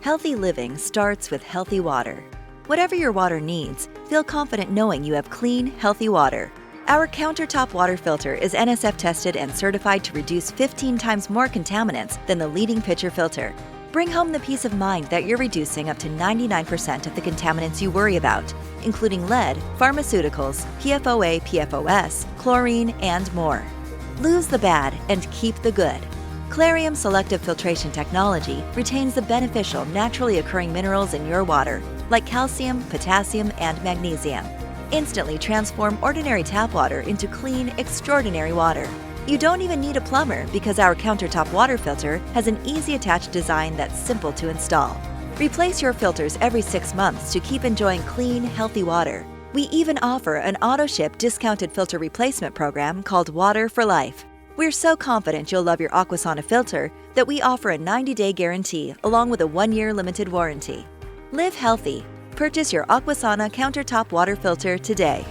Healthy living starts with healthy water. Whatever your water needs, feel confident knowing you have clean, healthy water. Our countertop water filter is Nsf Tested and Certified to reduce 15 times more contaminants than the leading pitcher filter. Bring home the peace of mind that you're reducing up to 99% of the contaminants you worry about, including lead, pharmaceuticals, PFOA, PFOS, chlorine, and more. Lose the bad and keep the good. Claryum selective filtration technology retains the beneficial, naturally occurring minerals in your water, like calcium, potassium, and magnesium. Instantly transform ordinary tap water into clean, extraordinary water. You don't even need a plumber because our countertop water filter has an easy attached design that's simple to install. Replace your filters every 6 months to keep enjoying clean, healthy water. We even offer an auto-ship discounted filter replacement program called Water for Life. We're so confident you'll love your Aquasana filter that we offer a 90-day guarantee along with a 1-year limited warranty. Live healthy. Purchase your Aquasana countertop water filter today.